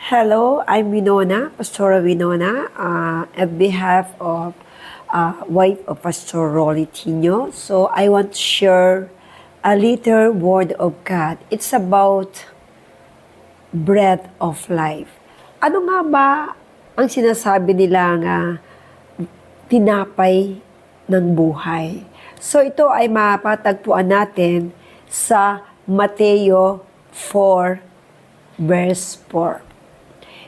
Hello, I'm Winona, Pastora Winona, on behalf of wife of Pastor Rolly Tino. So I want to share a little word of God. It's about breath of life. Ano nga ba ang sinasabi nila nga tinapay ng buhay? So ito ay mapatagpuan natin sa Mateo 4 verse 4.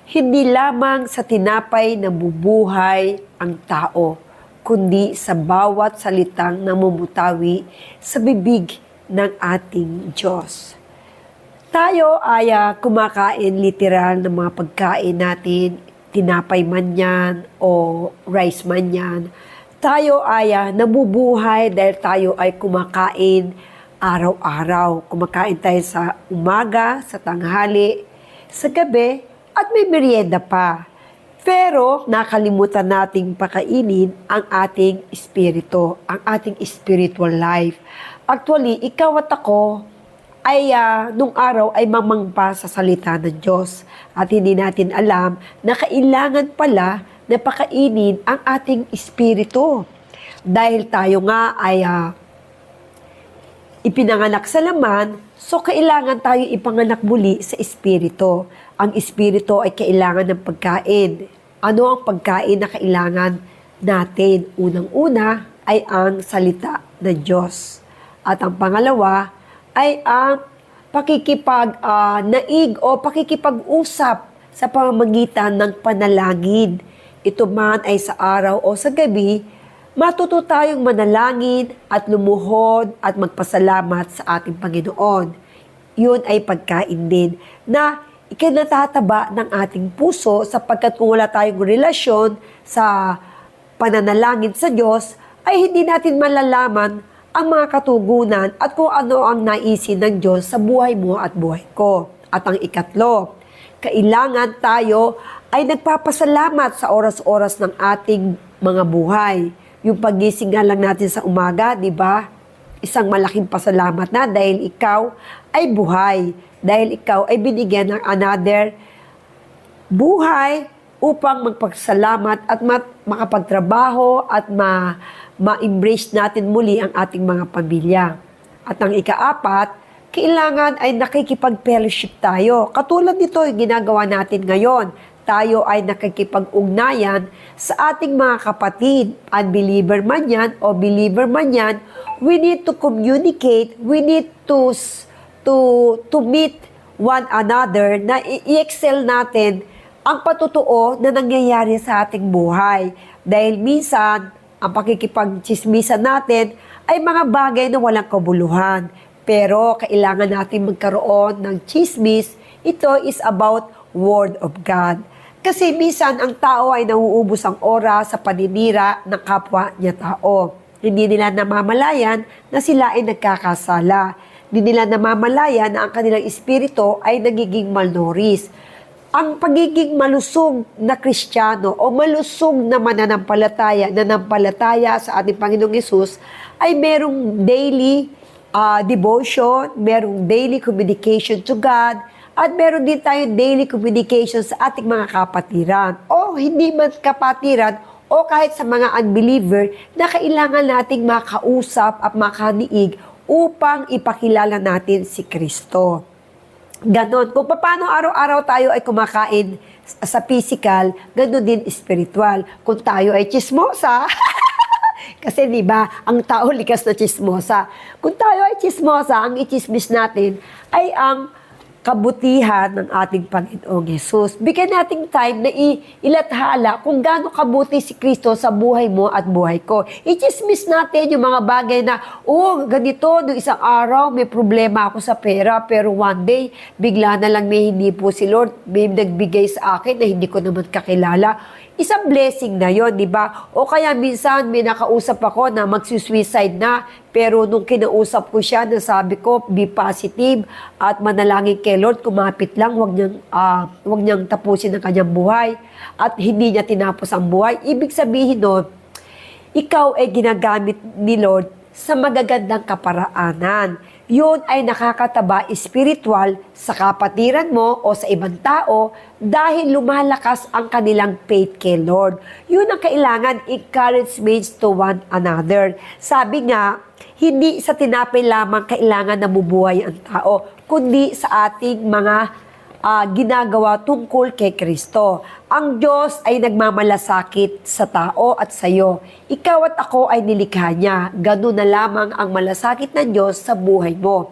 Hindi lamang sa tinapay nabubuhay ang tao, kundi sa bawat salitang namumutawi sa bibig ng ating Diyos. Tayo ay kumakain literal ng mga pagkain natin, tinapay man yan o rice man yan. Tayo ay nabubuhay dahil tayo ay kumakain araw-araw. Kumakain tayo sa umaga, sa tanghali, sa gabi, at may merienda pa. Pero nakalimutan nating pakainin ang ating espiritu, ang ating spiritual life. Actually, ikaw at ako ay nung araw ay mamangpa sa salita ng Diyos. At hindi natin alam na kailangan pala na pakainin ang ating espiritu. Dahil tayo nga ay ipinanganak sa laman, so kailangan tayo ipanganak muli sa espiritu. Ang espiritu ay kailangan ng pagkain. Ano ang pagkain na kailangan natin? Unang-una ay ang salita ng Diyos. At ang pangalawa ay ang pakikipag-naig o pakikipag-usap sa pamamagitan ng panalangin. Ito man ay sa araw o sa gabi, matuto tayong manalangin at lumuhod at magpasalamat sa ating Panginoon. Yun ay pagkain din na ikinatataba ng ating puso sapagkat kung wala tayong relasyon sa pananalangin sa Diyos, ay hindi natin malalaman ang mga katugunan at kung ano ang naisin ng Diyos sa buhay mo at buhay ko. At ang ikatlo, kailangan tayo ay nagpapasalamat sa oras-oras ng ating mga buhay. Yung pagising nga lang natin sa umaga, di ba? Isang malaking pasalamat na dahil ikaw ay buhay. Dahil ikaw ay binigyan ng another buhay upang magpasalamat at makapagtrabaho at ma-embrace natin muli ang ating mga pamilya. At ang ikaapat, kailangan ay nakikipag-fellowship tayo. Katulad nito yung ginagawa natin ngayon. Tayo ay nakikipag-ugnayan sa ating mga kapatid, unbeliever man yan o believer man yan. We need to communicate, we need to meet one another na i-excel natin ang patutuo na nangyayari sa ating buhay. Dahil minsan, ang pakikipag-chismisan natin ay mga bagay na walang kabuluhan. Pero kailangan natin magkaroon ng chismis. Ito is about Word of God. Kasi minsan ang tao ay nauubos ang oras sa paninira ng kapwa niya tao. Hindi nila namamalayan na sila ay nagkakasala. Hindi nila namamalayan na ang kanilang espiritu ay nagiging malnourished. Ang pagiging malusog na Kristiyano o malusog na nananampalataya sa ating Panginoong Hesus ay merong daily devotion, merong daily communication to God, at meron din tayong daily communication sa ating mga kapatiran. O hindi man kapatiran, o kahit sa mga unbeliever na kailangan nating makausap at makaniig upang ipakilala natin si Kristo. Ganon. Kung paano araw-araw tayo ay kumakain sa physical, ganon din spiritual. Kung tayo ay chismosa, kasi di ba, ang tao likas na chismosa. Kung tayo ay chismosa, ang ichismis natin ay ang kabutihan ng ating Panginoong Hesus. Bigyan nating time na ilathala kung gaano kabuti si Kristo sa buhay mo at buhay ko. I-chismis natin yung mga bagay na, ganito, nung isang araw, may problema ako sa pera, pero one day, bigla na lang may hindi po si Lord, may nagbigay sa akin na hindi ko naman kakilala. Isang blessing na yon, di ba? O kaya minsan may nakausap ako na magsusuicide na, pero nung kinausap ko siya, nasabi ko, be positive at manalangin kay Lord, kumapit lang, wag niyang tapusin ang kanyang buhay at hindi niya tinapos ang buhay. Ibig sabihin nun, ikaw ay ginagamit ni Lord sa magagandang kaparaanan. Yun ay nakakataba espiritual sa kapatiran mo o sa ibang tao dahil lumalakas ang kanilang faith kay Lord. Yun ang kailangan, encouragement to one another. Sabi nga, hindi sa tinapay lamang kailangan nabubuhay ang tao, kundi sa ating mga ginagawa tungkol kay Kristo. Ang Diyos ay nagmamalasakit sa tao at sa iyo. Ikaw at ako ay nilikha niya. Ganun na lamang ang malasakit ng Diyos sa buhay mo.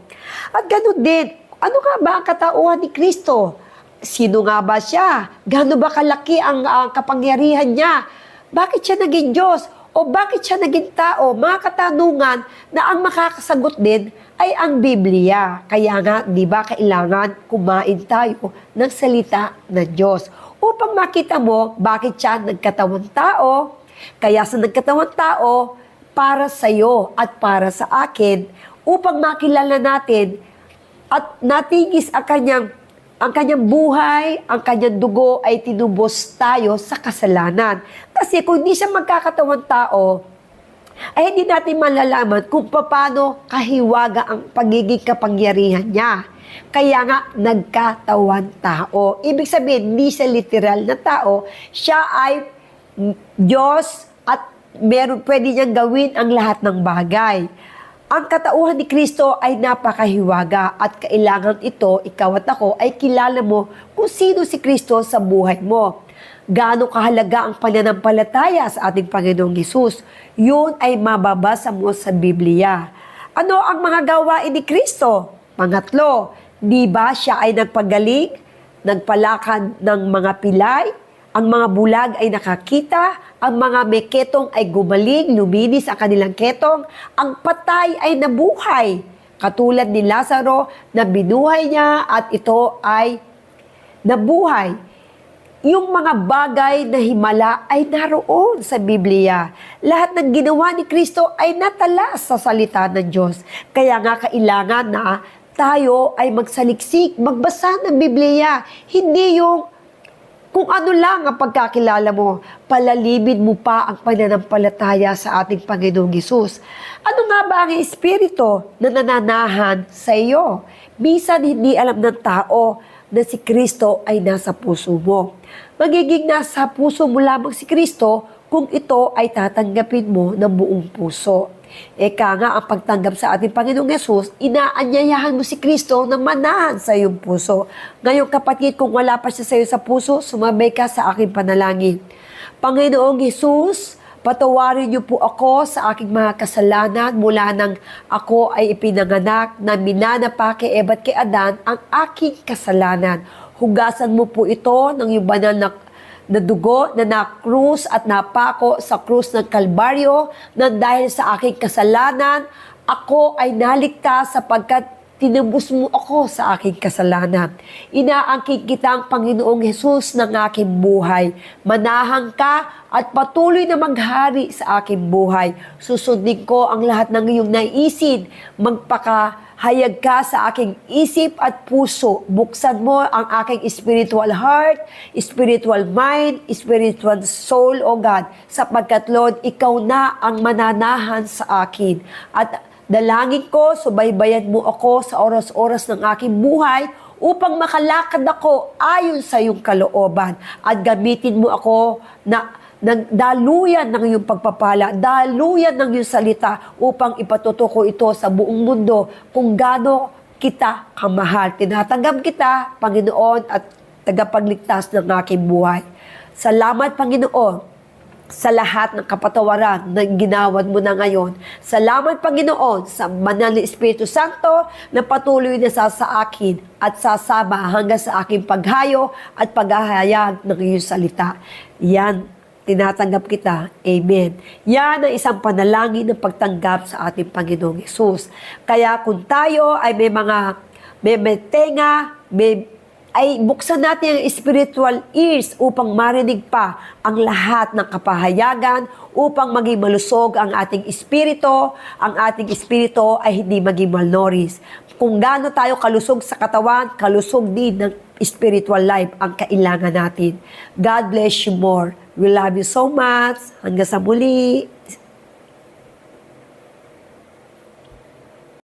At ganun din, ano nga ba ang katauhan ni Kristo? Sino nga ba siya? Gaano ba kalaki ang kapangyarihan niya? Bakit siya naging Diyos? O bakit siya naging tao? Mga katanungan na ang makakasagot din ay ang Biblia. Kaya nga, di ba, kailangan kumain tayo ng salita ng Diyos upang makita mo bakit siya nagkatawang tao. Kaya sa nagkatawang tao, para sa iyo at para sa akin, upang makilala natin at natigis ang kanyang buhay, ang kanyang dugo ay tinubos tayo sa kasalanan. Kasi kung di siya magkakatawang tao, ay hindi natin malalaman kung paano kahiwaga ang pagiging kapangyarihan niya. Kaya nga, nagkatawan tao. Ibig sabihin, hindi siya literal na tao. Siya ay Diyos at pwede niyang gawin ang lahat ng bagay. Ang katauhan ni Kristo ay napakahiwaga at kailangan ito, ikaw at ako, ay kilala mo kung sino si Kristo sa buhay mo. Gaano kahalaga ang pananampalataya sa ating Panginoong Hesus, yun ay mababasa mo sa Biblia. Ano ang mga gawain ni Kristo? Pangatlo, di ba siya ay nagpagaling, nagpalakad ng mga pilay, ang mga bulag ay nakakita, ang mga may ketong ay gumaling, luminis ang kanilang ketong, ang patay ay nabuhay, katulad ni Lazaro na binuhay niya at ito ay nabuhay. Yung mga bagay na himala ay naroon sa Biblia. Lahat ng ginawa ni Kristo ay natala sa salita ng Diyos. Kaya nga kailangan na tayo ay magsaliksik, magbasa ng Biblia. Hindi yung kung ano lang ang pagkakilala mo, palalibid mo pa ang pananampalataya sa ating Panginoong Hesus. Ano nga ba ang Espiritu na nananahan sa iyo? Minsan hindi alam ng tao na si Kristo ay nasa puso mo. Magiging nasa puso mo lamang si Kristo kung ito ay tatanggapin mo ng buong puso. Eka nga, ang pagtanggap sa ating Panginoong Hesus, inaanyayahan mo si Kristo na manahan sa iyong puso. Ngayon kapatid, kung wala pa siya sa iyo sa puso, sumabay ka sa aking panalangin. Panginoong Hesus, patawarin niyo po ako sa aking mga kasalanan mula nang ako ay ipinanganak na minanapa kay Eva at kay Adan ang aking kasalanan. Hugasan mo po ito ng iyong banal na dugo na nakrus at napako sa krus ng Kalbaryo na dahil sa aking kasalanan, ako ay naligtas sapagkat tinubos mo ako sa aking kasalanan. Inaangkin kitang Panginoong Hesus ng aking buhay. Manahan ka at patuloy na maghari sa aking buhay. Susundin ko ang lahat ng iyong naisin. Magpakahayag ka sa aking isip at puso. Buksan mo ang aking spiritual heart, spiritual mind, spiritual soul, O God. Sapagkat, Lord, ikaw na ang mananahan sa akin. At dalangin ko, subaybayan mo ako sa oras-oras ng aking buhay upang makalakad ako ayon sa iyong kalooban at gamitin mo ako na daluyan ng iyong pagpapala, daluyan ng iyong salita upang ipatutuko ito sa buong mundo kung gaano kita kamahal. Tinatanggap kita, Panginoon, at tagapagligtas ng aking buhay. Salamat, Panginoon, sa lahat ng kapatawaran na ginawad mo na ngayon. Salamat, Panginoon, sa Banal na Espiritu Santo na patuloy na sa akin at sasama hanggang sa aking paghayo at paghahayag ng iyong salita. Yan, tinatanggap kita. Amen. Yan ang isang panalangin ng pagtanggap sa ating Panginoong Hesus. Kaya kung tayo ay may tenga, ay buksan natin ang spiritual ears upang marinig pa ang lahat ng kapahayagan, upang maging malusog ang ating espiritu ay hindi maging malnourished. Kung gaano tayo kalusog sa katawan, kalusog din ng spiritual life ang kailangan natin. God bless you more. We love you so much. Hanggang sa muli.